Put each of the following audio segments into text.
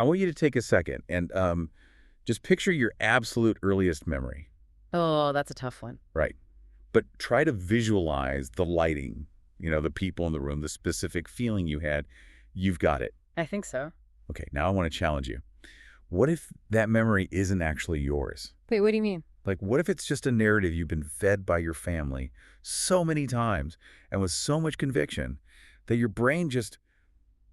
I want you to take a second and just picture your absolute earliest memory. Oh, that's a tough one. Right. But try to visualize the lighting, the people in the room, the specific feeling you had. You've got it. I think so. Okay, now I want to challenge you. What if that memory isn't actually yours? Wait, what do you mean? Like, what if it's just a narrative you've been fed by your family so many times and with so much conviction that your brain just,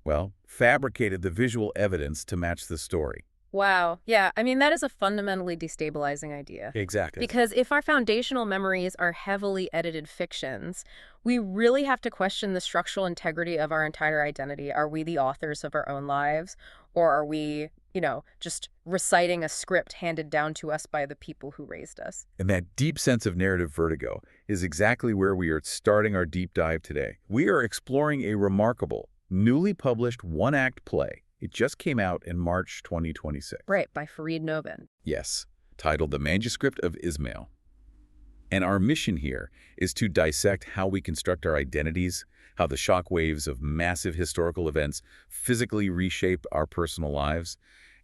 well, fabricated the visual evidence to match the story? Wow. Yeah, I mean, that is a fundamentally destabilizing idea. Exactly. Because if our foundational memories are heavily edited fictions, we really have to question the structural integrity of our entire identity. Are we the authors of our own lives? Or are we, just reciting a script handed down to us by the people who raised us? And that deep sense of narrative vertigo is exactly where we are starting our deep dive today. We are exploring a remarkable, newly published one-act play. It just came out in March 2026. Right, by Farid Novin. Yes, titled The Manuscript of Ismail. And our mission here is to dissect how we construct our identities, how the shock waves of massive historical events physically reshape our personal lives,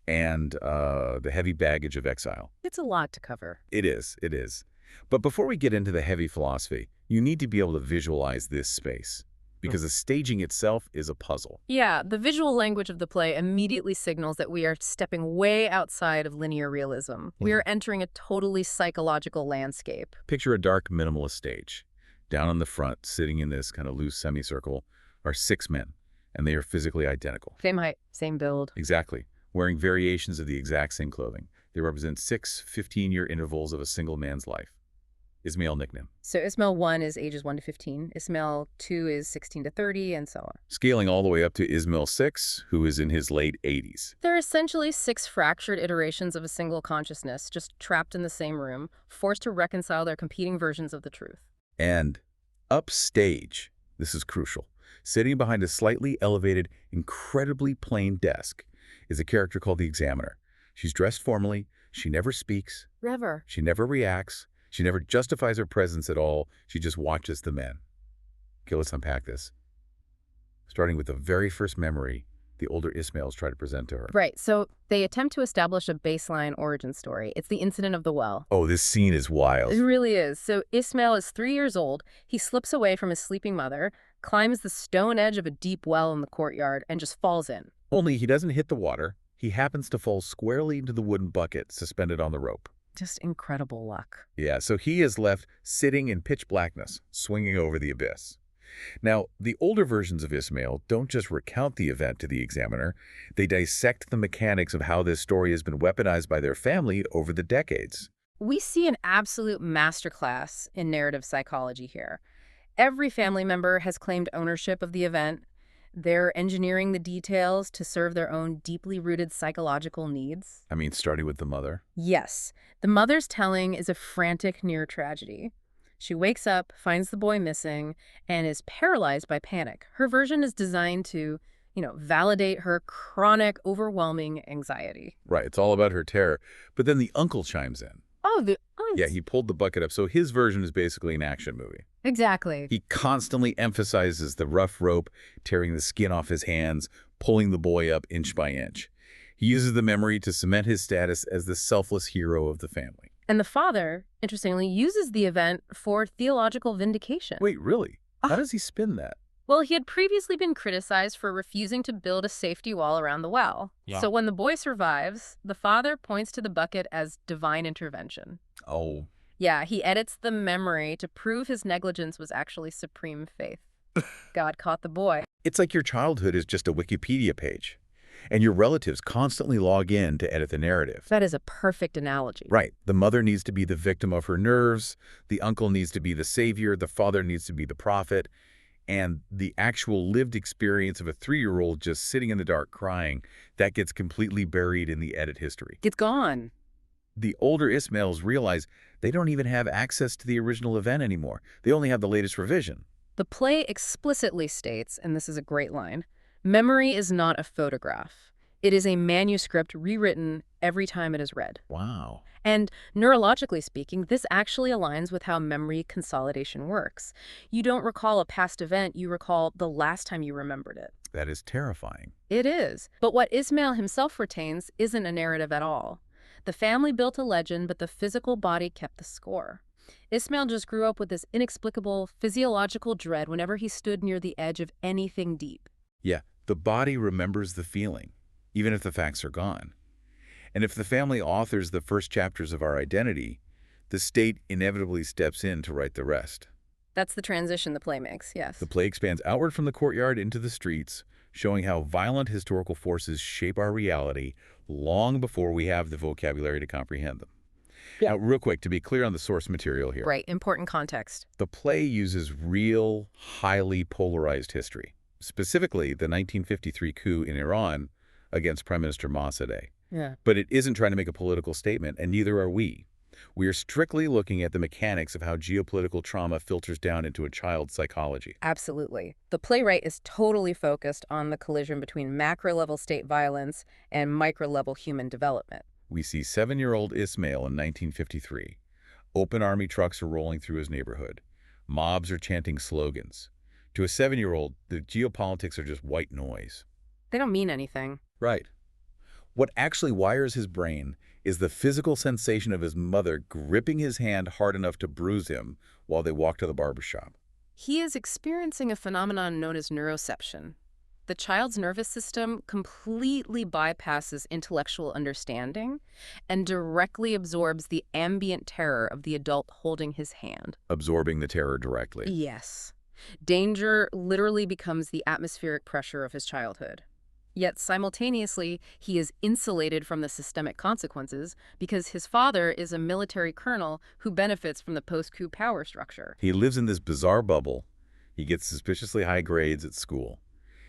and the heavy baggage of exile. It's a lot to cover. It is. But before we get into the heavy philosophy, you need to be able to visualize this space, because the staging itself is a puzzle. Yeah, the visual language of the play immediately signals that we are stepping way outside of linear realism. We are entering a totally psychological landscape. Picture a dark, minimalist stage. Down on the front, sitting in this kind of loose semicircle, are 6 men, and they are physically identical. Same height, same build. Exactly. Wearing variations of the exact same clothing. They represent 6 15-year intervals of a single man's life. Ismail Niknam. So Ismail 1 is ages 1 to 15, Ismail 2 is 16 to 30, and so on. Scaling all the way up to Ismail 6, who is in his late 80s. They're essentially 6 fractured iterations of a single consciousness, just trapped in the same room, forced to reconcile their competing versions of the truth. And upstage, this is crucial, sitting behind a slightly elevated, incredibly plain desk, is a character called the Examiner. She's dressed formally, she never speaks, Never. she never reacts, she never justifies her presence at all, she just watches the men. Okay, let's unpack this. Starting with the very first memory the older Ismails try to present to her. Right, so they attempt to establish a baseline origin story. It's the incident of the well. Oh, this scene is wild. It really is. So Ismail is 3 years old. He slips away from his sleeping mother, climbs the stone edge of a deep well in the courtyard, and just falls in. Only he doesn't hit the water. He happens to fall squarely into the wooden bucket suspended on the rope. Just incredible luck. Yeah, so he is left sitting in pitch blackness, swinging over the abyss. Now, the older versions of Ismail don't just recount the event to the Examiner, they dissect the mechanics of how this story has been weaponized by their family over the decades. We see an absolute masterclass in narrative psychology here. Every family member has claimed ownership of the event. They're engineering the details to serve their own deeply rooted psychological needs. I mean, starting with the mother. Yes, the mother's telling is a frantic near tragedy. She wakes up, finds the boy missing, and is paralyzed by panic. Her version is designed to, validate her chronic, overwhelming anxiety. Right, it's all about her terror. But then the uncle chimes in. Oh, the aunt. Yeah, he pulled the bucket up. So his version is basically an action movie. Exactly. He constantly emphasizes the rough rope, tearing the skin off his hands, pulling the boy up inch by inch. He uses the memory to cement his status as the selfless hero of the family. And the father, interestingly, uses the event for theological vindication. Wait, really? How does he spin that? Well, he had previously been criticized for refusing to build a safety wall around the well. Yeah. So when the boy survives, the father points to the bucket as divine intervention. Oh. Yeah, he edits the memory to prove his negligence was actually supreme faith. God caught the boy. It's like your childhood is just a Wikipedia page, and your relatives constantly log in to edit the narrative. That is a perfect analogy. Right. The mother needs to be the victim of her nerves, the uncle needs to be the savior, the father needs to be the prophet, and the actual lived experience of a 3-year-old just sitting in the dark crying, that gets completely buried in the edit history. It's gone. The older Ismails realize they don't even have access to the original event anymore. They only have the latest revision. The play explicitly states, and this is a great line, memory is not a photograph. It is a manuscript rewritten every time it is read. Wow. And neurologically speaking, this actually aligns with how memory consolidation works. You don't recall a past event, you recall the last time you remembered it. That is terrifying. It is. But what Ismail himself retains isn't a narrative at all. The family built a legend, but the physical body kept the score. Ismail just grew up with this inexplicable physiological dread whenever he stood near the edge of anything deep. Yeah, the body remembers the feeling, even if the facts are gone. And if the family authors the first chapters of our identity, the state inevitably steps in to write the rest. That's the transition the play makes, yes. The play expands outward from the courtyard into the streets, showing how violent historical forces shape our reality long before we have the vocabulary to comprehend them. Yeah. Now, real quick, to be clear on the source material here. Right, important context. The play uses real, highly polarized history, specifically the 1953 coup in Iran against Prime Minister Mossadegh. Yeah. But it isn't trying to make a political statement, and neither are we. We are strictly looking at the mechanics of how geopolitical trauma filters down into a child's psychology. Absolutely. The playwright is totally focused on the collision between macro-level state violence and micro-level human development. We see 7-year-old Ismail in 1953. Open army trucks are rolling through his neighborhood. Mobs are chanting slogans. To a 7-year-old, the geopolitics are just white noise. They don't mean anything. Right. What actually wires his brain is the physical sensation of his mother gripping his hand hard enough to bruise him while they walk to the barbershop. He is experiencing a phenomenon known as neuroception. The child's nervous system completely bypasses intellectual understanding and directly absorbs the ambient terror of the adult holding his hand. Absorbing the terror directly. Yes. Danger literally becomes the atmospheric pressure of his childhood. Yet simultaneously, he is insulated from the systemic consequences because his father is a military colonel who benefits from the post-coup power structure. He lives in this bizarre bubble. He gets suspiciously high grades at school.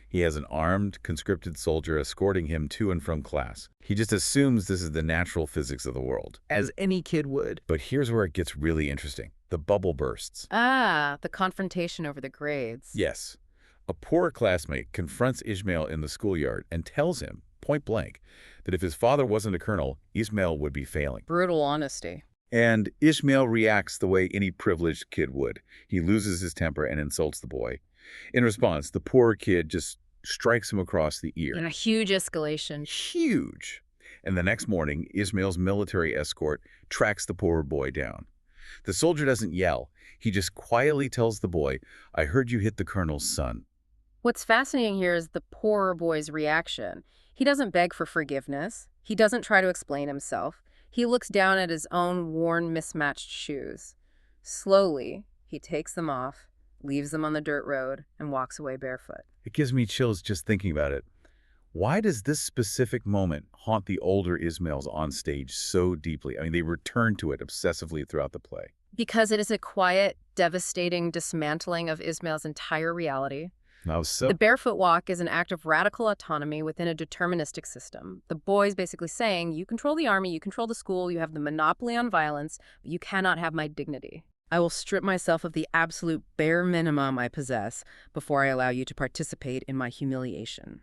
He has an armed, conscripted soldier escorting him to and from class. He just assumes this is the natural physics of the world. As any kid would. But here's where it gets really interesting. The bubble bursts. Ah, the confrontation over the grades. Yes. A poor classmate confronts Ismail in the schoolyard and tells him, point blank, that if his father wasn't a colonel, Ismail would be failing. Brutal honesty. And Ismail reacts the way any privileged kid would. He loses his temper and insults the boy. In response, the poor kid just strikes him across the ear. And a huge escalation. Huge. And the next morning, Ismail's military escort tracks the poor boy down. The soldier doesn't yell. He just quietly tells the boy, "I heard you hit the colonel's son." What's fascinating here is the poor boy's reaction. He doesn't beg for forgiveness. He doesn't try to explain himself. He looks down at his own worn, mismatched shoes. Slowly, he takes them off, leaves them on the dirt road, and walks away barefoot. It gives me chills just thinking about it. Why does this specific moment haunt the older Ismails on stage so deeply? I mean, they return to it obsessively throughout the play. Because it is a quiet, devastating dismantling of Ismail's entire reality. The barefoot walk is an act of radical autonomy within a deterministic system. The boy's basically saying, you control the army, you control the school, you have the monopoly on violence, but you cannot have my dignity. I will strip myself of the absolute bare minimum I possess before I allow you to participate in my humiliation.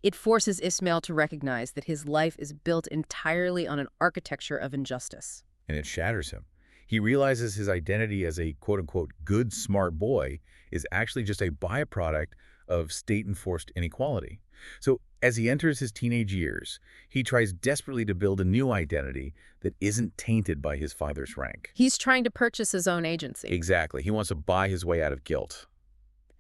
It forces Ismail to recognize that his life is built entirely on an architecture of injustice. And it shatters him. He realizes his identity as a quote-unquote good, smart boy is actually just a byproduct of state-enforced inequality. So as he enters his teenage years, he tries desperately to build a new identity that isn't tainted by his father's rank. He's trying to purchase his own agency. Exactly. He wants to buy his way out of guilt.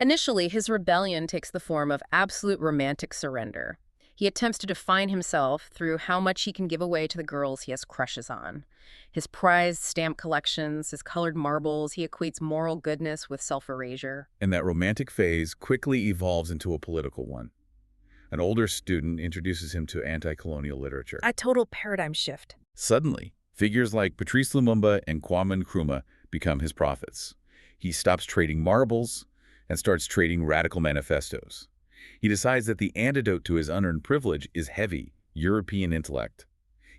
Initially, his rebellion takes the form of absolute romantic surrender. He attempts to define himself through how much he can give away to the girls he has crushes on. His prized stamp collections, his colored marbles, he equates moral goodness with self-erasure. And that romantic phase quickly evolves into a political one. An older student introduces him to anti-colonial literature. A total paradigm shift. Suddenly, figures like Patrice Lumumba and Kwame Nkrumah become his prophets. He stops trading marbles and starts trading radical manifestos. He decides that the antidote to his unearned privilege is heavy, European intellect.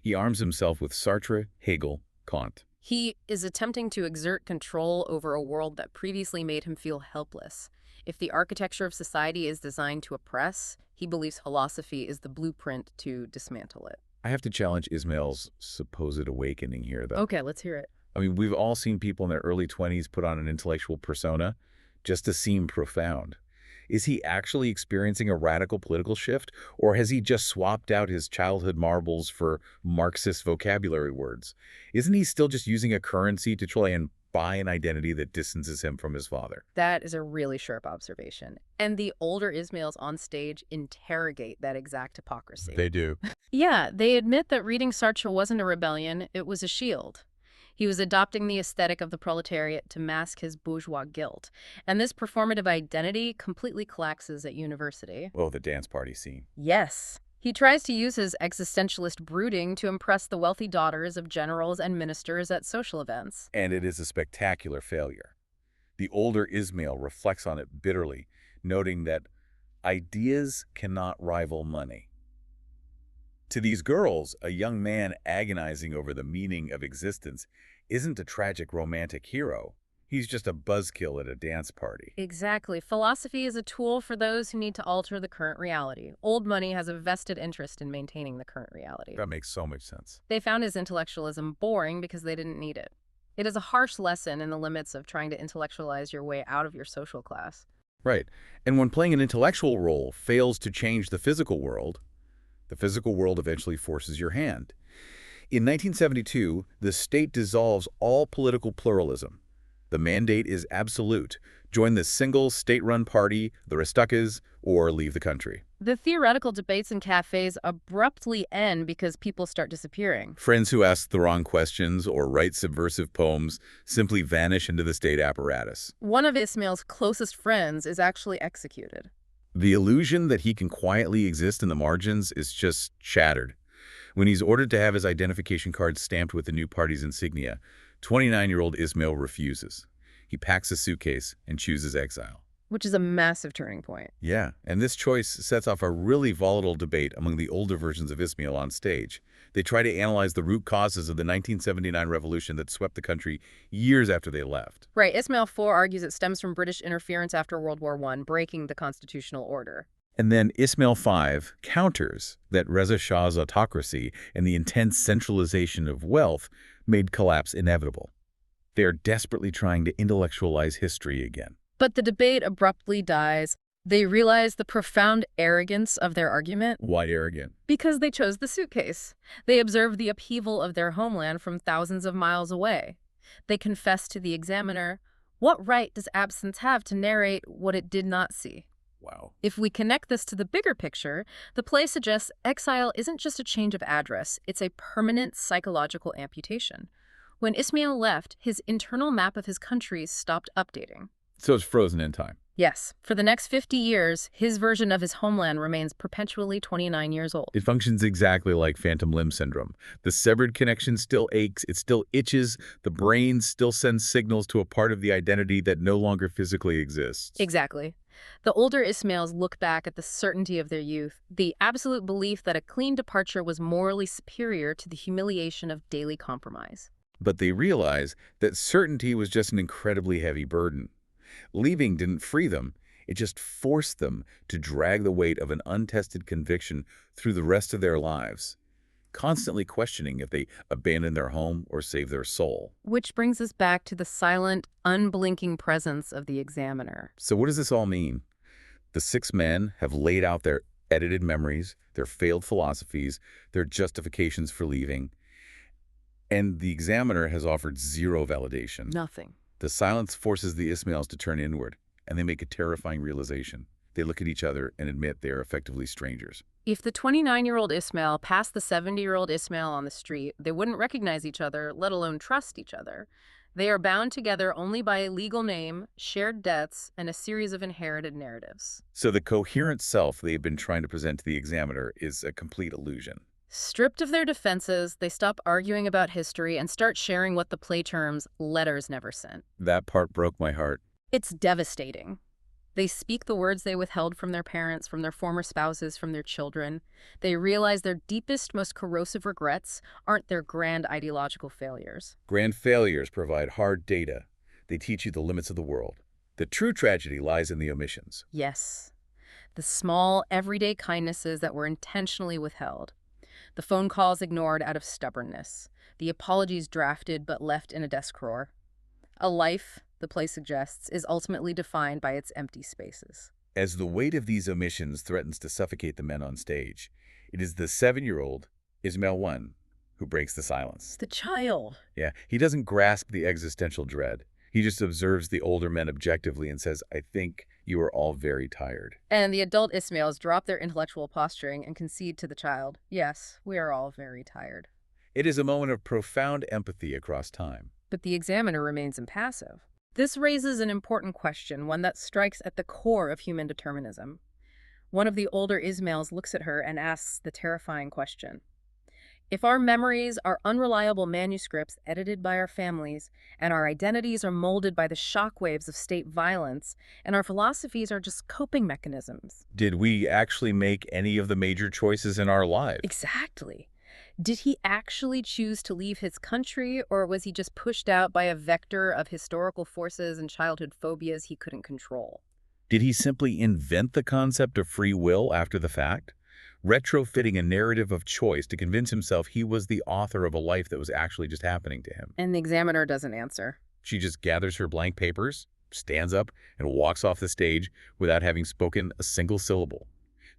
He arms himself with Sartre, Hegel, Kant. He is attempting to exert control over a world that previously made him feel helpless. If the architecture of society is designed to oppress, he believes philosophy is the blueprint to dismantle it. I have to challenge Ismail's supposed awakening here, though. Okay, let's hear it. I mean, we've all seen people in their early 20s put on an intellectual persona just to seem profound. Is he actually experiencing a radical political shift, or has he just swapped out his childhood marbles for Marxist vocabulary words? Isn't he still just using a currency to try and buy an identity that distances him from his father? That is a really sharp observation. And the older Ismails on stage interrogate that exact hypocrisy. They do. Yeah, they admit that reading Sartre wasn't a rebellion, it was a shield. He was adopting the aesthetic of the proletariat to mask his bourgeois guilt. And this performative identity completely collapses at university. Oh, the dance party scene. Yes. He tries to use his existentialist brooding to impress the wealthy daughters of generals and ministers at social events. And it is a spectacular failure. The older Ismail reflects on it bitterly, noting that ideas cannot rival money. To these girls, a young man agonizing over the meaning of existence isn't a tragic romantic hero. He's just a buzzkill at a dance party. Exactly. Philosophy is a tool for those who need to alter the current reality. Old money has a vested interest in maintaining the current reality. That makes so much sense. They found his intellectualism boring because they didn't need it. It is a harsh lesson in the limits of trying to intellectualize your way out of your social class. Right. And when playing an intellectual role fails to change the physical world eventually forces your hand. In 1972, the state dissolves all political pluralism. The mandate is absolute. Join the single state-run party, the Restuckas, or leave the country. The theoretical debates in cafes abruptly end because people start disappearing. Friends who ask the wrong questions or write subversive poems simply vanish into the state apparatus. One of Ismail's closest friends is actually executed. The illusion that he can quietly exist in the margins is just shattered. When he's ordered to have his identification card stamped with the new party's insignia, 29-year-old Ismail refuses. He packs a suitcase and chooses exile. Which is a massive turning point. Yeah, and this choice sets off a really volatile debate among the older versions of Ismail on stage. They try to analyze the root causes of the 1979 revolution that swept the country years after they left. Right. Ismail 4 argues it stems from British interference after World War I, breaking the constitutional order. And then Ismail 5 counters that Reza Shah's autocracy and the intense centralization of wealth made collapse inevitable. They are desperately trying to intellectualize history again. But the debate abruptly dies. They realize the profound arrogance of their argument. Why arrogant? Because they chose the suitcase. They observed the upheaval of their homeland from thousands of miles away. They confess to the examiner, what right does absence have to narrate what it did not see? Wow. If we connect this to the bigger picture, the play suggests exile isn't just a change of address, it's a permanent psychological amputation. When Ismail left, his internal map of his country stopped updating. So it's frozen in time. Yes, for the next 50 years, his version of his homeland remains perpetually 29 years old. It functions exactly like phantom limb syndrome. The severed connection still aches, it still itches, the brain still sends signals to a part of the identity that no longer physically exists. Exactly. The older Ismails look back at the certainty of their youth, the absolute belief that a clean departure was morally superior to the humiliation of daily compromise. But they realize that certainty was just an incredibly heavy burden. Leaving didn't free them, it just forced them to drag the weight of an untested conviction through the rest of their lives, constantly questioning if they abandon their home or save their soul. Which brings us back to the silent, unblinking presence of the examiner. So what does this all mean? The 6 men have laid out their edited memories, their failed philosophies, their justifications for leaving, and the examiner has offered zero validation. Nothing. The silence forces the Ismails to turn inward, and they make a terrifying realization. They look at each other and admit they are effectively strangers. If the 29-year-old Ismail passed the 70-year-old Ismail on the street, they wouldn't recognize each other, let alone trust each other. They are bound together only by a legal name, shared debts, and a series of inherited narratives. So the coherent self they've been trying to present to the examiner is a complete illusion. Stripped of their defenses, they stop arguing about history and start sharing what the play terms letters never sent. That part broke my heart. It's devastating. They speak the words they withheld from their parents, from their former spouses, from their children. They realize their deepest, most corrosive regrets aren't their grand ideological failures. Grand failures provide hard data. They teach you the limits of the world. The true tragedy lies in the omissions. Yes. The small, everyday kindnesses that were intentionally withheld. The phone calls ignored out of stubbornness. The apologies drafted but left in a desk drawer. A life, the play suggests, is ultimately defined by its empty spaces. As the weight of these omissions threatens to suffocate the men on stage, it is the 7-year-old, Ismail 1, who breaks the silence. The child. Yeah, he doesn't grasp the existential dread. He just observes the older men objectively and says, I think you are all very tired. And the adult Ismails drop their intellectual posturing and concede to the child, yes, we are all very tired. It is a moment of profound empathy across time. But the examiner remains impassive. This raises an important question, one that strikes at the core of human determinism. One of the older Ismails looks at her and asks the terrifying question. If our memories are unreliable manuscripts edited by our families, and our identities are molded by the shockwaves of state violence, and our philosophies are just coping mechanisms. Did we actually make any of the major choices in our lives? Exactly. Did he actually choose to leave his country, or was he just pushed out by a vector of historical forces and childhood phobias he couldn't control? Did he simply invent the concept of free will after the fact, retrofitting a narrative of choice to convince himself he was the author of a life that was actually just happening to him? And the examiner doesn't answer. She just gathers her blank papers, stands up, and walks off the stage without having spoken a single syllable.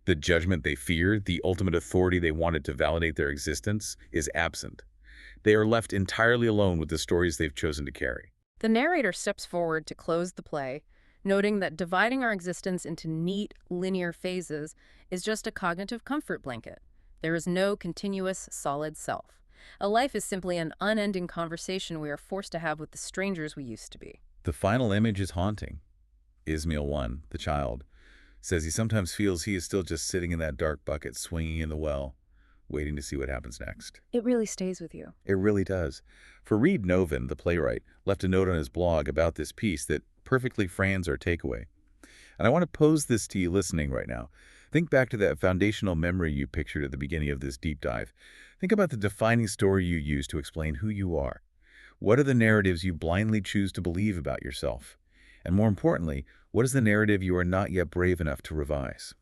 The judgment they feared, the ultimate authority they wanted to validate their existence, is absent. They are left entirely alone with the stories they've chosen to carry. The narrator steps forward to close the play, noting that dividing our existence into neat, linear phases is just a cognitive comfort blanket. There is no continuous, solid self. A life is simply an unending conversation we are forced to have with the strangers we used to be. The final image is haunting. Ismail 1, the child, says he sometimes feels he is still just sitting in that dark bucket swinging in the well, waiting to see what happens next. It really stays with you. It really does. Farid Novin, the playwright, left a note on his blog about this piece that perfectly frames our takeaway. And I want to pose this to you listening right now. Think back to that foundational memory you pictured at the beginning of this deep dive. Think about the defining story you use to explain who you are. What are the narratives you blindly choose to believe about yourself? And more importantly, what is the narrative you are not yet brave enough to revise?